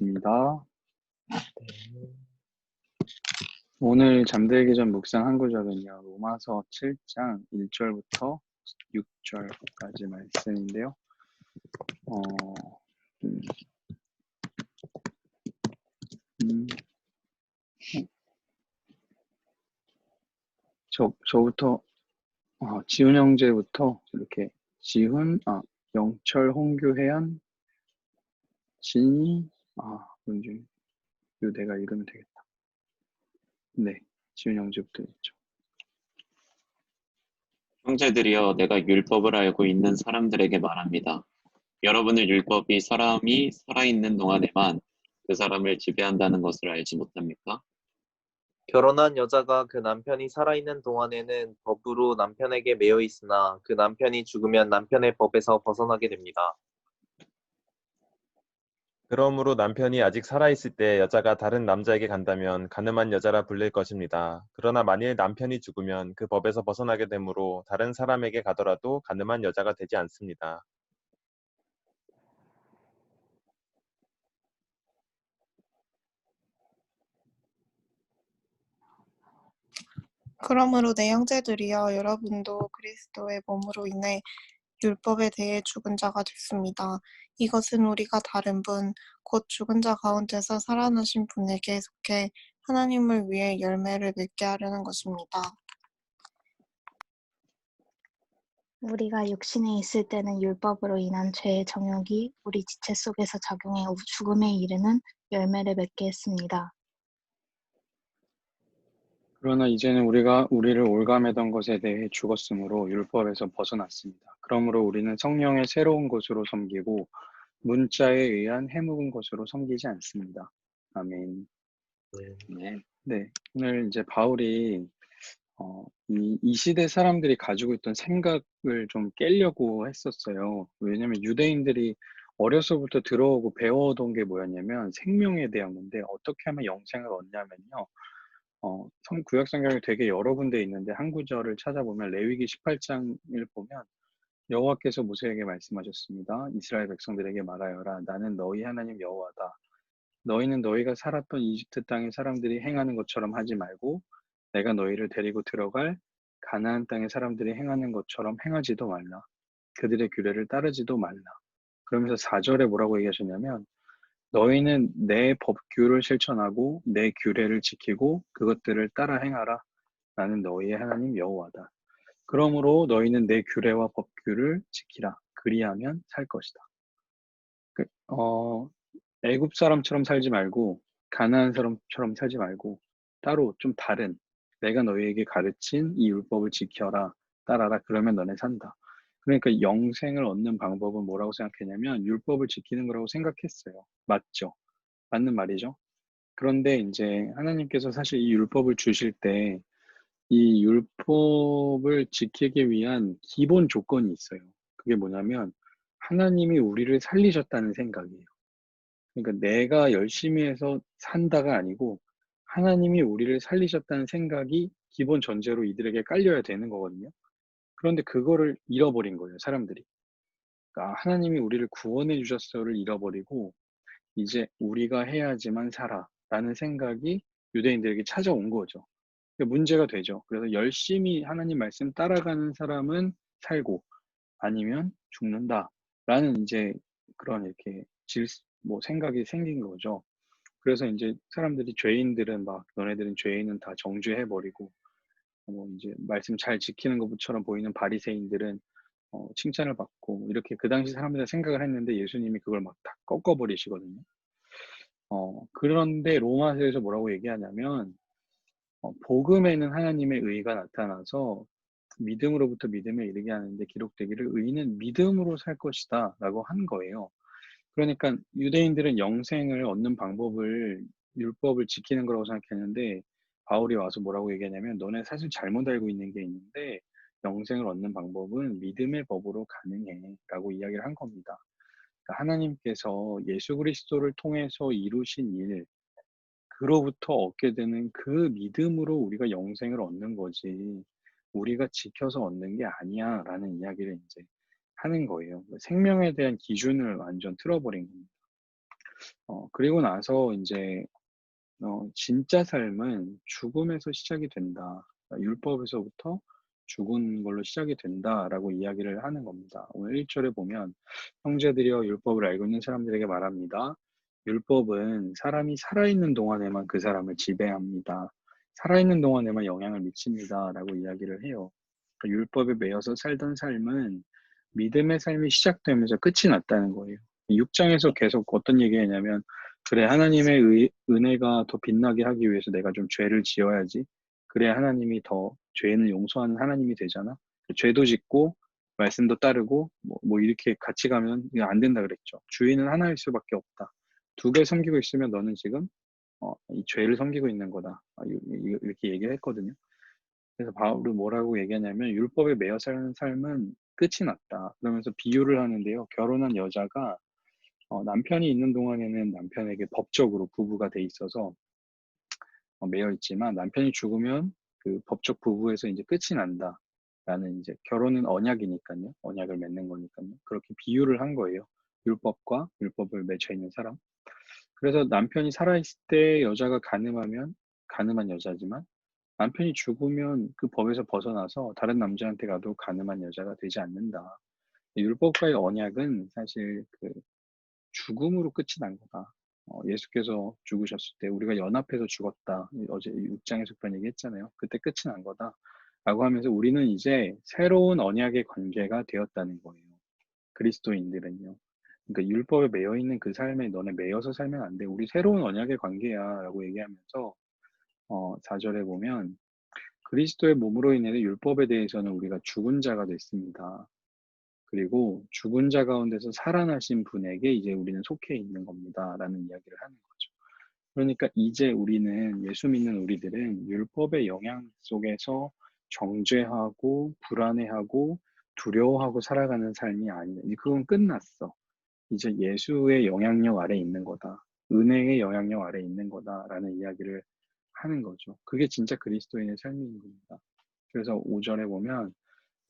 입니다. 오늘 잠들기 전 묵상 한 구절은요. 로마서 7장 1절부터 6절까지 말씀인데요. 음, 음, 저부터 지훈 형제부터 이렇게 영철, 홍규, 혜연, 진이, 문준, 이거 내가 읽으면 되겠다. 네, 지훈 형제부터 읽죠. 형제들이여, 내가 율법을 알고 있는 사람들에게 말합니다. 여러분의 율법이 사람이 살아있는 동안에만 그 사람을 지배한다는 것을 알지 못합니까? 결혼한 여자가 그 남편이 살아있는 동안에는 법으로 남편에게 매여 있으나 그 남편이 죽으면 남편의 법에서 벗어나게 됩니다. 그러므로 남편이 아직 살아있을 때 여자가 다른 남자에게 간다면 간음한 여자라 불릴 것입니다. 그러나 만일 남편이 죽으면 그 법에서 벗어나게 되므로 다른 사람에게 가더라도 간음한 여자가 되지 않습니다. 그러므로 내 형제들이여 여러분도 그리스도의 몸으로 인해 율법에 대해 죽은 자가 됐습니다. 이것은 우리가 다른 분, 곧 죽은 자 가운데서 살아나신 분에게 속해 하나님을 위해 열매를 맺게 하려는 것입니다. 우리가 육신에 있을 때는 율법으로 인한 죄의 정욕이 우리 지체 속에서 작용해 죽음에 이르는 열매를 맺게 했습니다. 그러나 이제는 우리가 우리를 올가매던 것에 대해 죽었으므로 율법에서 벗어났습니다. 그러므로 우리는 성령의 새로운 것으로 섬기고 문자에 의한 해묵은 것으로 섬기지 않습니다. 아멘. 네, 오늘 이제 바울이 이 시대 사람들이 가지고 있던 생각을 좀 깨려고 했었어요. 왜냐면 유대인들이 어려서부터 들어오고 배워오던 게 뭐였냐면 생명에 대한 건데 어떻게 하면 영생을 얻냐면요. 구약 성경에 되게 여러 군데 있는데 한 구절을 찾아보면 레위기 18장을 보면 여호와께서 모세에게 말씀하셨습니다. 이스라엘 백성들에게 말하여라. 나는 너희 하나님 여호와다. 너희는 너희가 살았던 이집트 땅의 사람들이 행하는 것처럼 하지 말고 내가 너희를 데리고 들어갈 가나안 땅의 사람들이 행하는 것처럼 행하지도 말라. 그들의 규례를 따르지도 말라. 그러면서 4절에 뭐라고 얘기하셨냐면 너희는 내 법규를 실천하고 내 규례를 지키고 그것들을 따라 행하라. 나는 너희의 하나님 여호와다. 그러므로 너희는 내 규례와 법규를 지키라. 그리하면 살 것이다. 그, 어, 애굽 사람처럼 살지 말고 가나안 사람처럼 살지 말고 따로 좀 다른 내가 너희에게 가르친 이 율법을 지켜라. 따라라. 그러면 너네 산다. 그러니까 영생을 얻는 방법은 뭐라고 생각했냐면 율법을 지키는 거라고 생각했어요. 맞죠? 맞는 말이죠. 그런데 이제 하나님께서 사실 이 율법을 주실 때 이 율법을 지키기 위한 기본 조건이 있어요. 그게 뭐냐면 하나님이 우리를 살리셨다는 생각이에요. 그러니까 내가 열심히 해서 산다가 아니고 하나님이 우리를 살리셨다는 생각이 기본 전제로 이들에게 깔려야 되는 거거든요. 그런데 그거를 잃어버린 거예요, 사람들이. 그러니까 하나님이 우리를 구원해 주셨어를 잃어버리고 이제 우리가 해야지만 살아라는 생각이 유대인들에게 찾아온 거죠. 문제가 되죠. 그래서 열심히 하나님 말씀 따라가는 사람은 살고 아니면 죽는다라는 이제 그런 이렇게 생각이 생긴 거죠. 그래서 이제 사람들이 죄인들은 막 너네들은 죄인은 다 정죄해 버리고 이제 말씀 잘 지키는 것처럼 보이는 바리새인들은 칭찬을 받고 이렇게 그 당시 사람들은 생각을 했는데 예수님이 그걸 막 다 꺾어버리시거든요. 그런데 로마서에서 뭐라고 얘기하냐면 복음에는 하나님의 의가 나타나서 믿음으로부터 믿음에 이르게 하는데 기록되기를 의인은 믿음으로 살 것이다 라고 한 거예요. 그러니까 유대인들은 영생을 얻는 방법을 율법을 지키는 거라고 생각했는데 바울이 와서 뭐라고 얘기하냐면 너네 사실 잘못 알고 있는 게 있는데 영생을 얻는 방법은 믿음의 법으로 가능해 라고 이야기를 한 겁니다. 그러니까 하나님께서 예수 그리스도를 통해서 이루신 일 그로부터 얻게 되는 그 믿음으로 우리가 영생을 얻는 거지 우리가 지켜서 얻는 게 아니야 라는 이야기를 이제 하는 거예요. 생명에 대한 기준을 완전 틀어버린 겁니다. 그리고 나서 이제 진짜 삶은 죽음에서 시작이 된다. 그러니까 율법에서부터 죽은 걸로 시작이 된다라고 이야기를 하는 겁니다. 오늘 1절에 보면 형제들이여 율법을 알고 있는 사람들에게 말합니다. 율법은 사람이 살아있는 동안에만 그 사람을 지배합니다. 살아있는 동안에만 영향을 미칩니다. 라고 이야기를 해요. 그러니까 율법에 매여서 살던 삶은 믿음의 삶이 시작되면서 끝이 났다는 거예요. 6장에서 계속 어떤 얘기했냐면 그래, 하나님의 은혜가 더 빛나게 하기 위해서 내가 좀 죄를 지어야지. 그래야 하나님이 더 죄는 용서하는 하나님이 되잖아. 죄도 짓고 말씀도 따르고 뭐 이렇게 같이 가면 이거 안 된다 그랬죠. 주인은 하나일 수밖에 없다. 두 개 섬기고 있으면 너는 지금 이 죄를 섬기고 있는 거다. 이렇게 얘기를 했거든요. 그래서 바울은 뭐라고 얘기하냐면 율법에 매여 사는 삶은 끝이 났다. 그러면서 비유를 하는데요. 결혼한 여자가 남편이 있는 동안에는 남편에게 법적으로 부부가 돼 있어서 매여 있지만 남편이 죽으면 그 법적 부부에서 이제 끝이 난다. 라는 이제 결혼은 언약이니까요. 언약을 맺는 거니까요. 그렇게 비유를 한 거예요. 율법과 율법을 맺혀 있는 사람. 그래서 남편이 살아있을 때 여자가 가늠하면 가늠한 여자지만 남편이 죽으면 그 법에서 벗어나서 다른 남자한테 가도 가늠한 여자가 되지 않는다. 율법과의 언약은 사실 그 죽음으로 끝이 난 거다. 예수께서 죽으셨을 때 우리가 연합해서 죽었다. 어제 6장에서 그런 얘기 했잖아요. 그때 끝이 난 거다. 라고 하면서 우리는 이제 새로운 언약의 관계가 되었다는 거예요. 그리스도인들은요. 그러니까 율법에 매여 있는 그 삶에 너네 매여서 살면 안 돼. 우리 새로운 언약의 관계야. 라고 얘기하면서 4절에 보면 그리스도의 몸으로 인해 율법에 대해서는 우리가 죽은 자가 됐습니다. 그리고 죽은 자 가운데서 살아나신 분에게 이제 우리는 속해 있는 겁니다. 라는 이야기를 하는 거죠. 그러니까 이제 우리는 예수 믿는 우리들은 율법의 영향 속에서 정죄하고 불안해하고 두려워하고 살아가는 삶이 아니에요. 그건 끝났어. 이제 예수의 영향력 아래 있는 거다. 은혜의 영향력 아래 있는 거다라는 이야기를 하는 거죠. 그게 진짜 그리스도인의 삶인 겁니다. 그래서 5절에 보면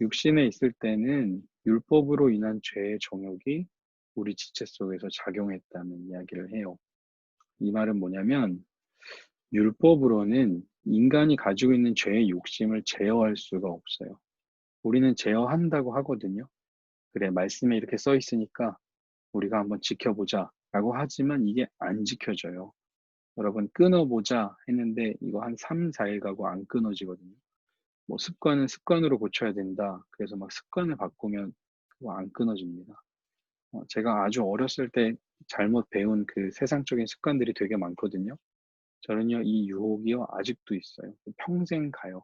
육신에 있을 때는 율법으로 인한 죄의 정욕이 우리 지체 속에서 작용했다는 이야기를 해요. 이 말은 뭐냐면 율법으로는 인간이 가지고 있는 죄의 욕심을 제어할 수가 없어요. 우리는 제어한다고 하거든요. 그래, 말씀에 이렇게 써 있으니까 우리가 한번 지켜보자 라고 하지만 이게 안 지켜져요. 여러분 끊어보자 했는데 이거 한 3, 4일 가고 안 끊어지거든요. 뭐 습관은 습관으로 고쳐야 된다. 그래서 막 습관을 바꾸면 그거 안 끊어집니다. 제가 아주 어렸을 때 잘못 배운 그 세상적인 습관들이 되게 많거든요. 저는요, 이 유혹이요, 아직도 있어요. 평생 가요.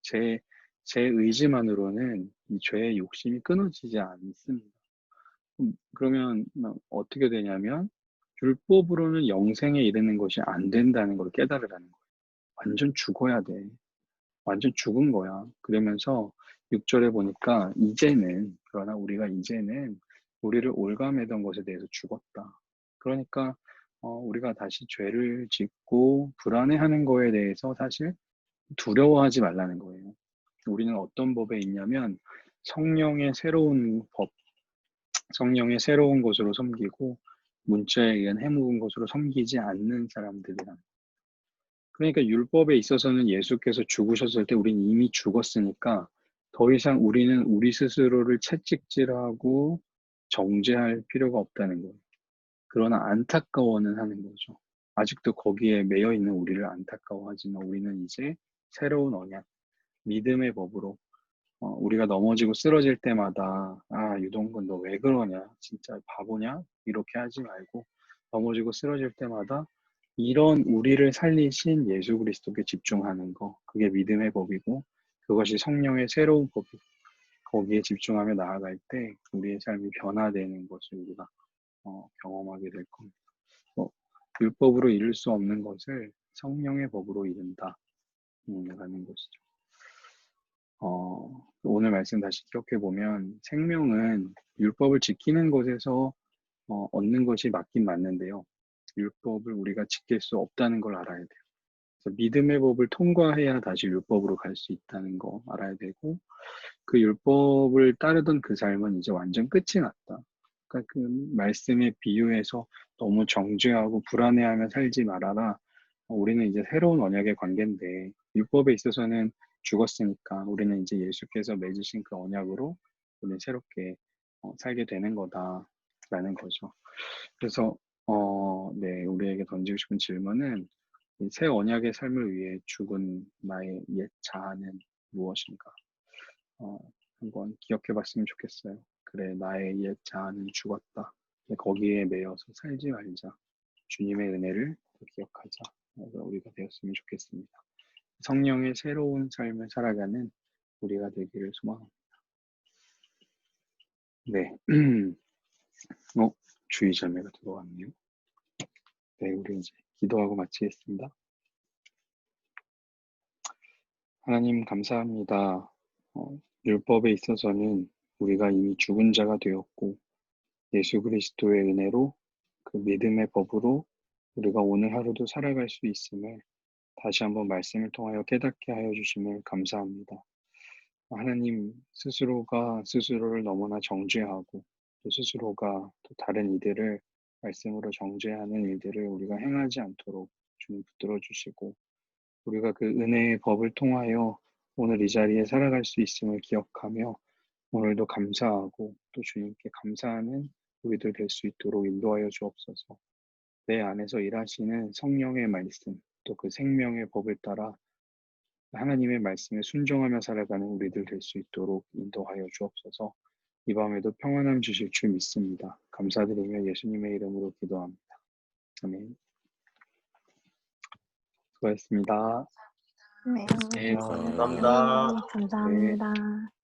제, 제 의지만으로는 이 죄의 욕심이 끊어지지 않습니다. 그러면 어떻게 되냐면, 율법으로는 영생에 이르는 것이 안 된다는 걸 깨달으라는 거예요. 완전 죽어야 돼. 완전 죽은 거야. 그러면서 6절에 보니까 그러나 우리가 이제는 우리를 올가매던 것에 대해서 죽었다. 그러니까 우리가 다시 죄를 짓고 불안해하는 거에 대해서 사실 두려워하지 말라는 거예요. 우리는 어떤 법에 있냐면 성령의 새로운 법, 성령의 새로운 것으로 섬기고 문자에 의한 해묵은 것으로 섬기지 않는 사람들이란. 그러니까 율법에 있어서는 예수께서 죽으셨을 때 우린 이미 죽었으니까 더 이상 우리는 우리 스스로를 채찍질하고 정죄할 필요가 없다는 거예요. 그러나 안타까워는 하는 거죠. 아직도 거기에 매여 있는 우리를 안타까워하지만 우리는 이제 새로운 언약, 믿음의 법으로 우리가 넘어지고 쓰러질 때마다 유동근 너 왜 그러냐? 진짜 바보냐? 이렇게 하지 말고 넘어지고 쓰러질 때마다 이런 우리를 살리신 예수 그리스도께 집중하는 거. 그게 믿음의 법이고 그것이 성령의 새로운 법이고 거기에 집중하며 나아갈 때 우리의 삶이 변화되는 것을 우리가 경험하게 될 겁니다. 율법으로 이룰 수 없는 것을 성령의 법으로 이룬다. 라는 것이죠. 오늘 말씀 다시 기억해 보면 생명은 율법을 지키는 것에서 얻는 것이 맞긴 맞는데요. 율법을 우리가 지킬 수 없다는 걸 알아야 돼요. 그래서 믿음의 법을 통과해야 다시 율법으로 갈 수 있다는 거 알아야 되고 그 율법을 따르던 그 삶은 이제 완전 끝이 났다. 그러니까 그 말씀의 비유에서 너무 정죄하고 불안해하며 살지 말아라. 우리는 이제 새로운 언약의 관계인데 율법에 있어서는 죽었으니까 우리는 이제 예수께서 맺으신 그 언약으로 우리는 새롭게 살게 되는 거다라는 거죠. 그래서 네, 우리에게 던지고 싶은 질문은 이 새 언약의 삶을 위해 죽은 나의 옛 자아는 무엇인가? 한번 기억해 봤으면 좋겠어요. 그래, 나의 옛 자아는 죽었다. 거기에 매여서 살지 말자. 주님의 은혜를 기억하자. 그래서 우리가 되었으면 좋겠습니다. 성령의 새로운 삶을 살아가는 우리가 되기를 소망합니다. 네. 주의 자매가 들어왔네요. 네, 우리 이제 기도하고 마치겠습니다. 하나님 감사합니다. 율법에 있어서는 우리가 이미 죽은 자가 되었고 예수 그리스도의 은혜로 그 믿음의 법으로 우리가 오늘 하루도 살아갈 수 있음을 다시 한번 말씀을 통하여 깨닫게 하여 주심을 감사합니다. 하나님 스스로가 스스로를 너무나 정죄하고 또 스스로가 또 다른 이들을 말씀으로 정죄하는 일들을 우리가 행하지 않도록 주님 붙들어 주시고 우리가 그 은혜의 법을 통하여 오늘 이 자리에 살아갈 수 있음을 기억하며 오늘도 감사하고 또 주님께 감사하는 우리들 될 수 있도록 인도하여 주옵소서. 내 안에서 일하시는 성령의 말씀 또 그 생명의 법을 따라 하나님의 말씀에 순종하며 살아가는 우리들 될 수 있도록 인도하여 주옵소서. 이 밤에도 평안함 주실 줄 믿습니다. 감사드리며 예수님의 이름으로 기도합니다. 아멘. 수고하셨습니다. 네. 네, 감사합니다. 감사합니다.